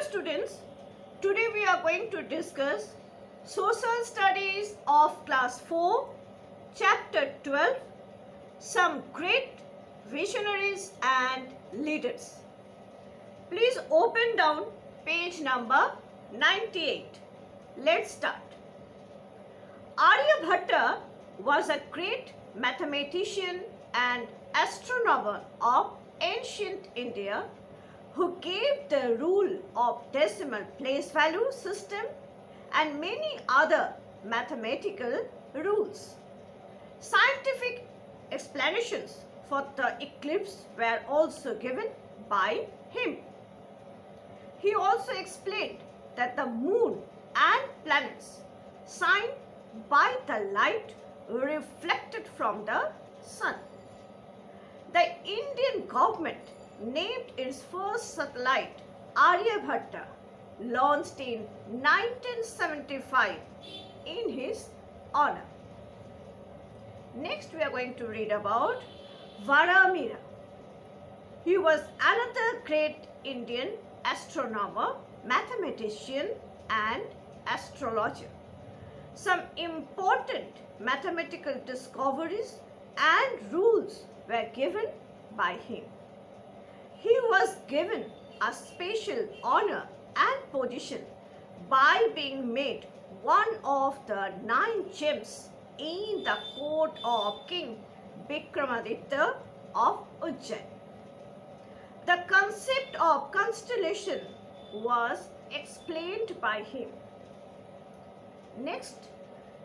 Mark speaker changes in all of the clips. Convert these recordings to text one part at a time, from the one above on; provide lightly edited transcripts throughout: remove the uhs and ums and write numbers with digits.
Speaker 1: Dear students, today we are going to discuss Social Studies of Class 4, Chapter 12, Some Great Visionaries and Leaders. Please open down page number 98. Let's start. Aryabhatta was a great mathematician and astronomer of ancient India who gave the rule of decimal place value system and many other mathematical rules. Scientific explanations for the eclipse were also given by him. He also explained that the moon and planets shine by the light reflected from the sun. The Indian government named its first satellite Aryabhatta, launched in 1975 in his honor. Next we are going to read about Varamira. He was another great Indian astronomer, mathematician and astrologer. Some important mathematical discoveries and rules were given by him. He was given a special honor and position by being made one of the 9 gems in the court of King Vikramaditya of Ujjain. The concept of constellation was explained by him. Next,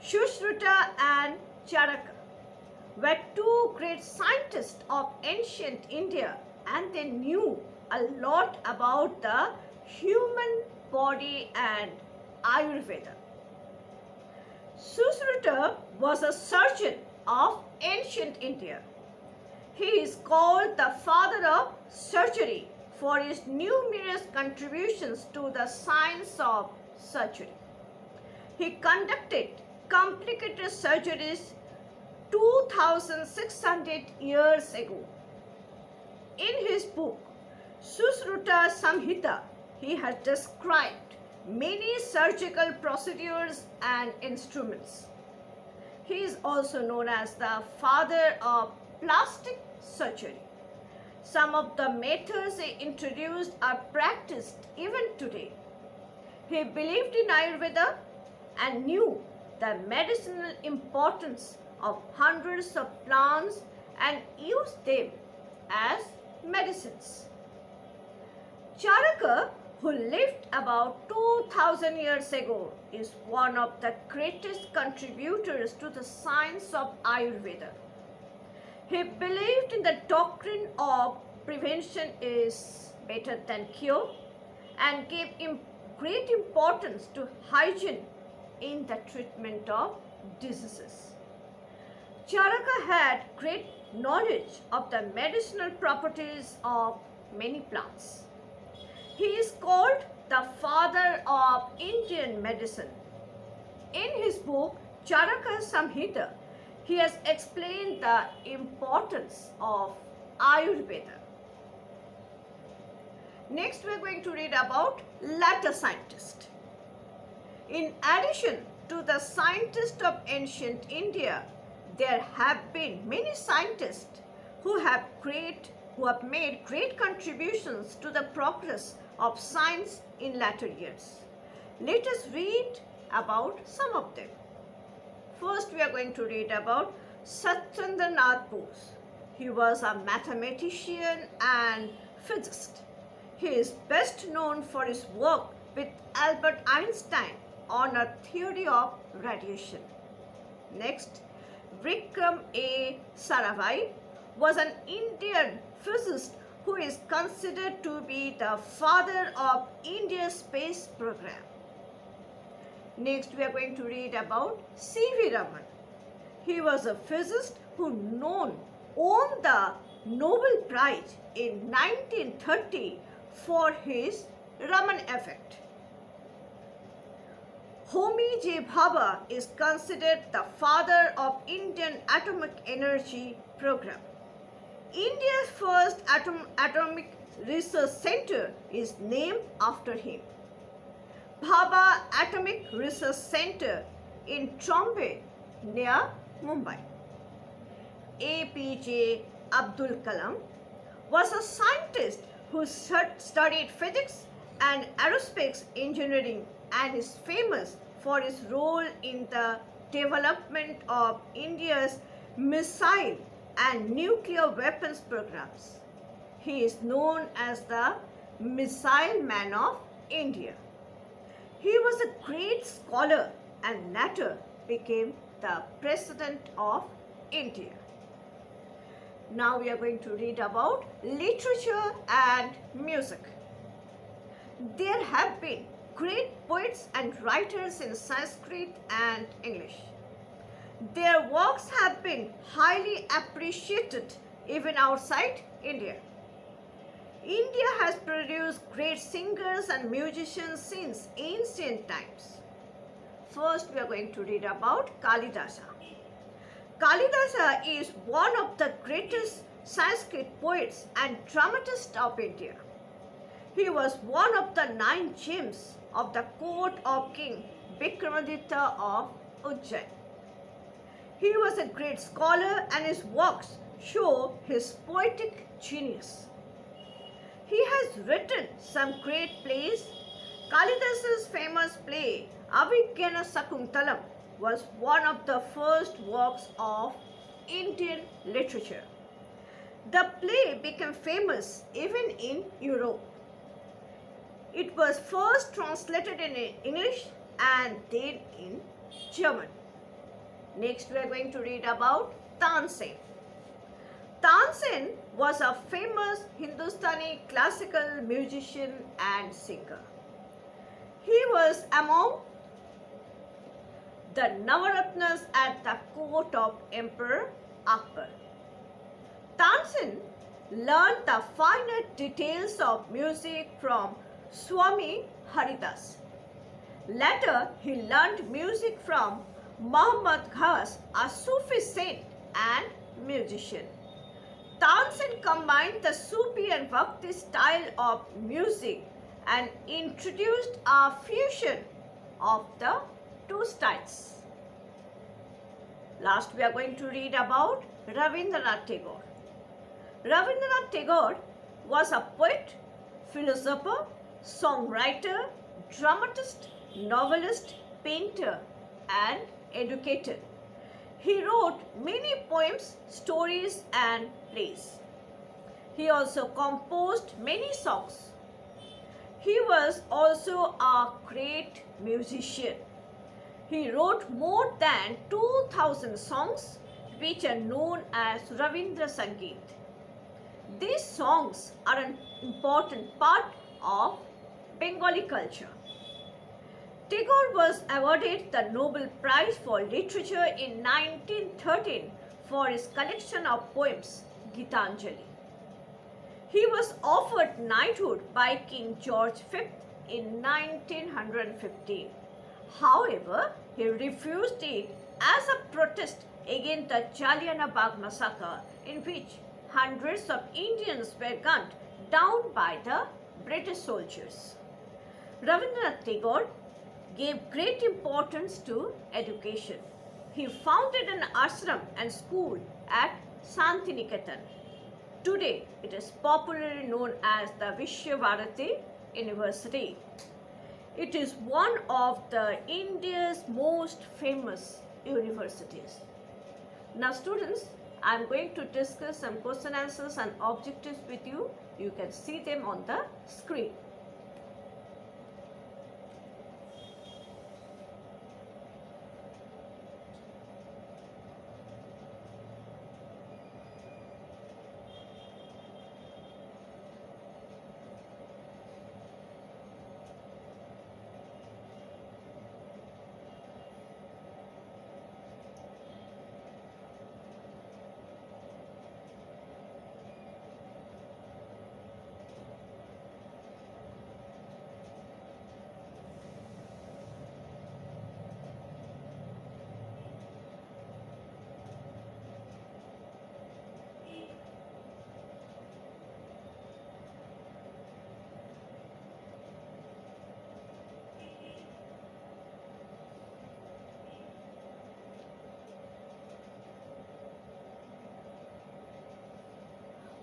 Speaker 1: Sushruta and Charaka were 2 great scientists of ancient India, and they knew a lot about the human body and Ayurveda. Sushruta was a surgeon of ancient India. He is called the father of surgery for his numerous contributions to the science of surgery. He conducted complicated surgeries 2600 years ago. In his book, Sushruta Samhita, he has described many surgical procedures and instruments. He is also known as the father of plastic surgery. Some of the methods he introduced are practiced even today. He believed in Ayurveda and knew the medicinal importance of hundreds of plants and used them as medicines. Charaka, who lived about 2000 years ago, is one of the greatest contributors to the science of Ayurveda. He believed in the doctrine of prevention is better than cure and gave great importance to hygiene in the treatment of diseases. Charaka had great knowledge of the medicinal properties of many plants. He is called the father of Indian medicine. In his book Charaka Samhita, he has explained the importance of Ayurveda. Next we are going to read about latter scientists. In addition to the scientists of ancient India, there have been many scientists who have made great contributions to the progress of science in latter years. Let us read about some of them. First, we are going to read about Satyendranath Bose. He was a mathematician and physicist. He is best known for his work with Albert Einstein on a theory of radiation. Next, Vikram A. Sarabhai was an Indian physicist who is considered to be the father of India's space program. Next, we are going to read about C.V. Raman. He was a physicist who won the Nobel Prize in 1930 for his Raman effect. Homi J. Bhabha is considered the father of Indian atomic energy program. India's first atomic Research Center is named after him. Bhabha Atomic Research Center in Trombay near Mumbai. APJ Abdul Kalam was a scientist who studied physics and aerospace engineering and is famous for his role in the development of India's missile and nuclear weapons programs. He is known as the Missile Man of India. He was a great scholar and later became the President of India. Now we are going to read about literature and music. There have been great poets and writers in Sanskrit and English. Their works have been highly appreciated even outside India. India has produced great singers and musicians since ancient times. First, we are going to read about Kalidasa. Kalidasa is one of the greatest Sanskrit poets and dramatists of India. He was one of the 9 gems of the court of King Vikramaditya of Ujjain. He was a great scholar and his works show his poetic genius. He has written some great plays. Kalidasa's famous play Abhigyana Sakuntalam was one of the first works of Indian literature. The play became famous even in Europe. It was first translated in English and then in German. Next, we are going to read about Tansen. Tansen was a famous Hindustani classical musician and singer. He was among the Navaratnas at the court of Emperor Akbar. Tansen learned the finer details of music from Swami Haridas. Later, he learned music from Muhammad Ghas, a Sufi saint and musician. Tansen combined the Sufi and Bhakti style of music and introduced a fusion of the 2 styles. Last, we are going to read about Rabindranath Tagore. Rabindranath Tagore was a poet, philosopher, songwriter, dramatist, novelist, painter, and educator. He wrote many poems, stories, and plays. He also composed many songs. He was also a great musician. He wrote more than 2000 songs which are known as Ravindra Sangeet. These songs are an important part of Bengali culture. Tagore was awarded the Nobel Prize for Literature in 1913 for his collection of poems, Gitanjali. He was offered knighthood by King George V in 1915. However, he refused it as a protest against the Jallianwala Bagh massacre, in which hundreds of Indians were gunned down by the British soldiers. Rabindranath Tagore gave great importance to education. He founded an ashram and school at Santiniketan. Today, it is popularly known as the Vishwabharati University. It is one of the India's most famous universities. Now students, I am going to discuss some question answers and objectives with you. You can see them on the screen.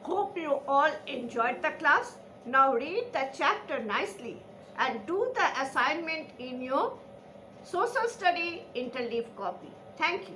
Speaker 1: Hope you all enjoyed the class. Now read the chapter nicely and do the assignment in your social study interleaf copy. Thank you.